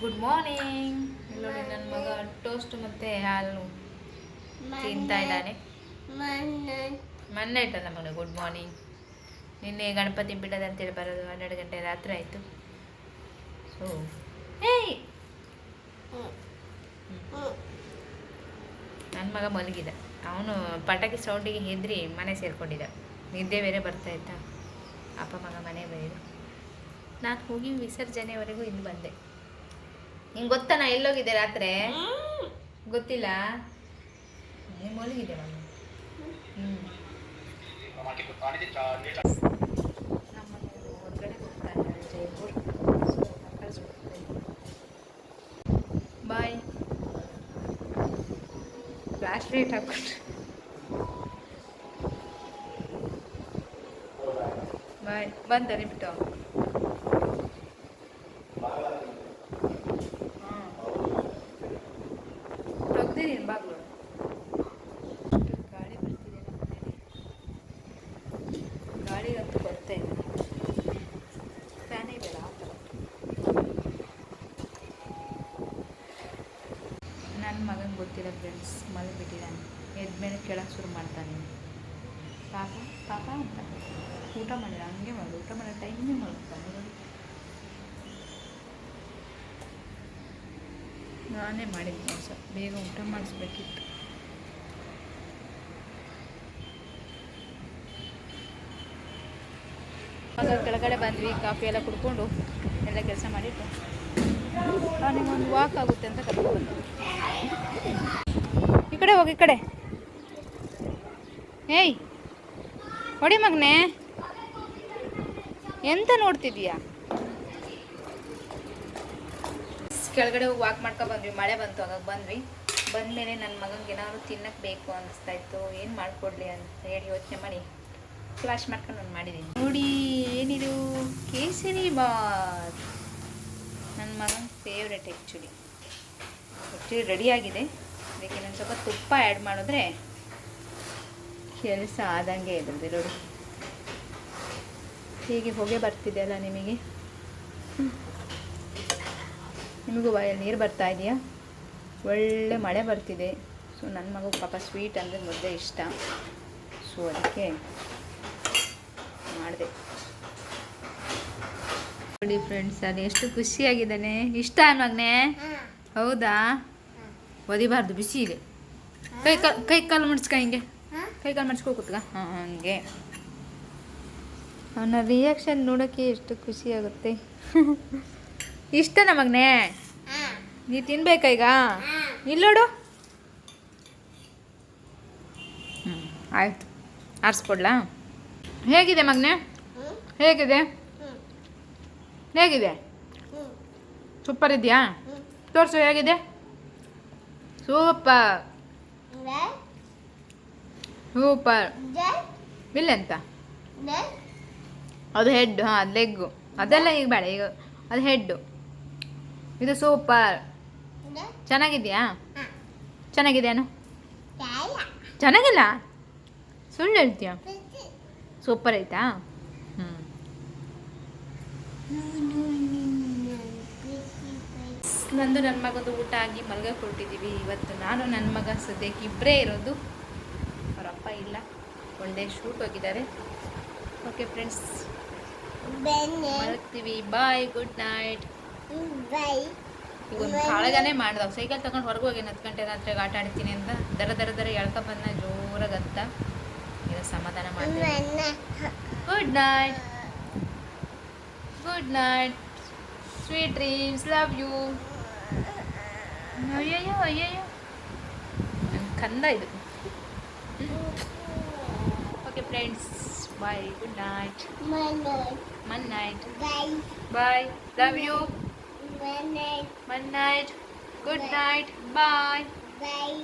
Good morning. ನೋಡಿ ನನ್ನ ಮಗ ಟೋಸ್ಟ್ ಮತ್ತು ಹಾಲು ತಿಂತಾ ಇದ್ದಾನೆ. ಮೊನ್ನೆ ಇಟ್ಟಲ್ಲ ಮಗ ಗುಡ್ ಮಾರ್ನಿಂಗ್. ನಿನ್ನೆ ಗಣಪತಿ ಬಿಡೋದು ಅಂತೇಳಿ ಬರೋದು 12 ಗಂಟೆ ರಾತ್ರಿ ಆಯಿತು. ಸೊ ಏಯ್ ನನ್ನ ಮಗ ಮಲಗಿದ. ಅವನು ಪಟಾಕಿ ಸೌಂಡಿಗೆ ಹೆದ್ರಿ ಮನೆ ಸೇರ್ಕೊಂಡಿದ್ದ. ನಿದ್ದೆ ಬೇರೆ ಬರ್ತಾಯಿತ್ತಾ. ಅಪ್ಪ ಮಗ ಮನೆ ಬೈದು ನಾನು ಹೋಗಿ ವಿಸರ್ಜನೆವರೆಗೂ ಇಲ್ಲಿ ಬಂದೆ. ನಿಂಗೆ ಗೊತ್ತಾ ನಾ ಎಲ್ಲೋಗಿದ್ದೆ ರಾತ್ರಿ? ಗೊತ್ತಿಲ್ಲ. ನೀವು ಮಲಗಿದೆ ನಾನು. ಹೊರಗಡೆ ಹೋಗ್ತಾ ಇದ್ದಾರೆ ಜೈಪುರ್. ಬಾಯ್. ಫ್ಲಾಶ್ ಲೈಟ್ ಹಾಕ್ಬಿಟ್ರೆ ಬಾಯ್. ಬಂತ ಬಿಟ್ಟು ತೆಗ್ದಿದ್ದೀನಿ ಬಾಗ್ಲು. ಗಾಳಿ ಬರ್ತಿದೆ ನಮ್ಮ ಮನೇಲಿ. ಗಾಳಿಗಂತೂ ಬರ್ತಾ ಇದೆ. ಫ್ಯಾನೇ ಬೇಡ ಆ ಥರ. ನನ್ನ ಮಗನಿಗೆ ಗೊತ್ತಿಲ್ಲ ಫ್ರೆಂಡ್ಸ್, ಮಲಗಿಬಿಟ್ಟಿದ್ದಾನೆ. ಎದ್ಮೇಲೆ ಕೆಳಗೆ ಶುರು ಮಾಡ್ತಾನೆ. ಪಾಪ ಪಾಪ ಅಂತ ಊಟ ಮಾಡಿಲ್ಲ, ಹಂಗೆ ಮಾಡೋದು. ಊಟ ಮಾಡೋ ಟೈಮೇ ಮಲಗ್ತಾನೆ. ನಾನೇ ಮಾಡಿದ್ದು ಕೆಲಸ. ಬೇಗ ಊಟ ಮಾಡಿಸ್ಬೇಕಿತ್ತು. ಆಗ ಕೆಳಗಡೆ ಬಂದ್ವಿ, ಕಾಫಿ ಎಲ್ಲ ಕುಡ್ಕೊಂಡು ಎಲ್ಲ ಕೆಲಸ ಮಾಡಿಟ್ಟು ಅವನಿಗೊಂದು ವಾಕ್ ಆಗುತ್ತೆ ಅಂತ ಕರ್ಕೊಂಡು ಬಂದ್ವಿ. ಈ ಕಡೆ ಹೋಗಿ, ಈ ಕಡೆ. ಏಯ್ ಹೊಡಿ ಮಗನೇ, ಎಂತ ನೋಡ್ತಿದ್ದೀಯಾ? ಕೆಳಗಡೆ ಹೋಗಿ ವಾಕ್ ಮಾಡ್ಕೊಂಡು ಬಂದ್ವಿ. ಮಳೆ ಬಂತು, ಆಗ ಬಂದ್ವಿ. ಬಂದಮೇಲೆ ನನ್ನ ಮಗನಿಗೆ ಏನಾದ್ರು ತಿನ್ನಕ್ಕೆ ಬೇಕು ಅನ್ನಿಸ್ತಾ ಇತ್ತು. ಏನು ಮಾಡಿಕೊಡ್ಲಿ ಅಂತ ಹೇಳಿ ಯೋಚನೆ ಮಾಡಿ ಫ್ಲಾಶ್ ಮಾಡ್ಕೊಂಡು ನಾನು ಮಾಡಿದ್ದೀನಿ. ನೋಡಿ ಏನಿದು, ಕೇಸರಿ ಬಾತ್. ನನ್ನ ಮಗನ ಫೇವ್ರೆಟ್ ಆ್ಯಕ್ಚುಲಿ ರೆಡಿಯಾಗಿದೆ. ಅದಕ್ಕೆ ನಾನು ಸ್ವಲ್ಪ ತುಪ್ಪ ಆ್ಯಡ್ ಮಾಡಿದ್ರೆ ಕೆಲಸ ಆದಂಗೆ ಇದ್ರದ್ದು. ನೋಡಿ ಹೀಗೆ ಹೊಗೆ ಬರ್ತಿದೆ ಅಲ್ಲ ನಿಮಗೆ? ನಿಮಗೂ ಬಾಯಲ್ಲಿ ನೀರು ಬರ್ತಾ ಇದೆಯಾ? ಒಳ್ಳೆ ಮಳೆ ಬರ್ತಿದೆ. ಸೊ ನನ್ನ ಮಗು ಪಾಪ ಸ್ವೀಟ್ ಅಂದರೆ ಮುದ್ದೆ ಇಷ್ಟ. ಸೊ ಅದಕ್ಕೆ ಮಾಡಿದೆ. ನೋಡಿ ಫ್ರೆಂಡ್ಸ್, ಅದು ಎಷ್ಟು ಖುಷಿಯಾಗಿದ್ದಾನೆ. ಇಷ್ಟ ಮಗನೇ? ಹೌದಾ? ಒದಿಬಾರ್ದು, ಬಿಸಿ ಇದೆ. ಕೈ ಕಾಲು ಮುಡ್ಸ್ಕ, ಹಿಂಗೆ ಕೈ ಕಾಲು ಮುಡ್ಸ್ಕೊ ಕೂತ್ಕ. ಹಂಗೆ ಅವನ ರಿಯಾಕ್ಷನ್ ನೋಡೋಕ್ಕೆ ಎಷ್ಟು ಖುಷಿಯಾಗುತ್ತೆ. ಇಷ್ಟನಾ ಮಗನೇ? ನೀ ತಿನ್ಬೇಕಾ ಈಗ? ಇಲ್ಲೋಡು. ಆಯ್ತು, ಆರಿಸ್ಕೊಡ್ಲಾ? ಹೇಗಿದೆ ಮಗನೇ? ಹೇಗಿದೆ? ಹೇಗಿದೆ? ಸೂಪರ್ ಇದೆಯಾ? ತೋರಿಸು ಹೇಗಿದೆ. Super super. ಇಲ್ಲೆಂತ ಅದು ಹೆಡ್. ಹಾಂ, ಅದು ಲೆಗ್ಗು. ಅದೆಲ್ಲ ಈಗ ಬೇಡ, ಈಗ ಅದು ಹೆಡ್ಡು. ಇದು ಸೂಪರ್. ಚೆನ್ನಾಗಿದೆಯಾ? ಚೆನ್ನಾಗಿದೆಯೇನು? ಚೆನ್ನಾಗಿಲ್ಲ, ಸುಳ್ಳು ಹೇಳ್ತೀಯ. ಸೂಪರ್ ಆಯ್ತಾ? ನಂದು ನನ್ನ ಮಗದು ಊಟ ಆಗಿ ಮಲ್ಗಕ್ಕೆ ಹೊರಟಿದ್ದೀವಿ. ಇವತ್ತು ನಾನು ನನ್ನ ಮಗ ಸದ್ಯಕ್ಕೆ ಇಬ್ಬರೇ ಇರೋದು. ಅವರಪ್ಪ ಇಲ್ಲ, ಒಳ್ಳೆ ಶೂಟ್ ಹೋಗಿದ್ದಾರೆ. ಓಕೆ ಫ್ರೆಂಡ್ಸ್, ಮಲಗ್ತೀವಿ. Bye, good night. ಈಗ ಒಂದು ಕಾಳಗನೇ ಮಾಡ್ದವ. ಸೈಕಲ್ ತಗೊಂಡು ಹೊರಗೆ ಹೋಗಿ 10 ಗಂಟೆ ರಾತ್ರಿಗೆ ಆಟ ಆಡ್ತೀನಿ ಅಂತ ದರ ಎಳ್ಕ ಬಂದ ಜೋರಾಗತ್ತ. ಈಗ ಸಮಾಧಾನ ಮಾಡ್ತೀನಿ. Good night, good night, sweet dreams, love you. ಅಯ್ಯಯ್ಯೋ ಅಯ್ಯಯ್ಯೋ, ನನ್ನ ಕಂದ ಇದು. Okay friends, bye, good night. One night. Bye. Bye. Love you. One night. One night. Good night. Bye. Bye.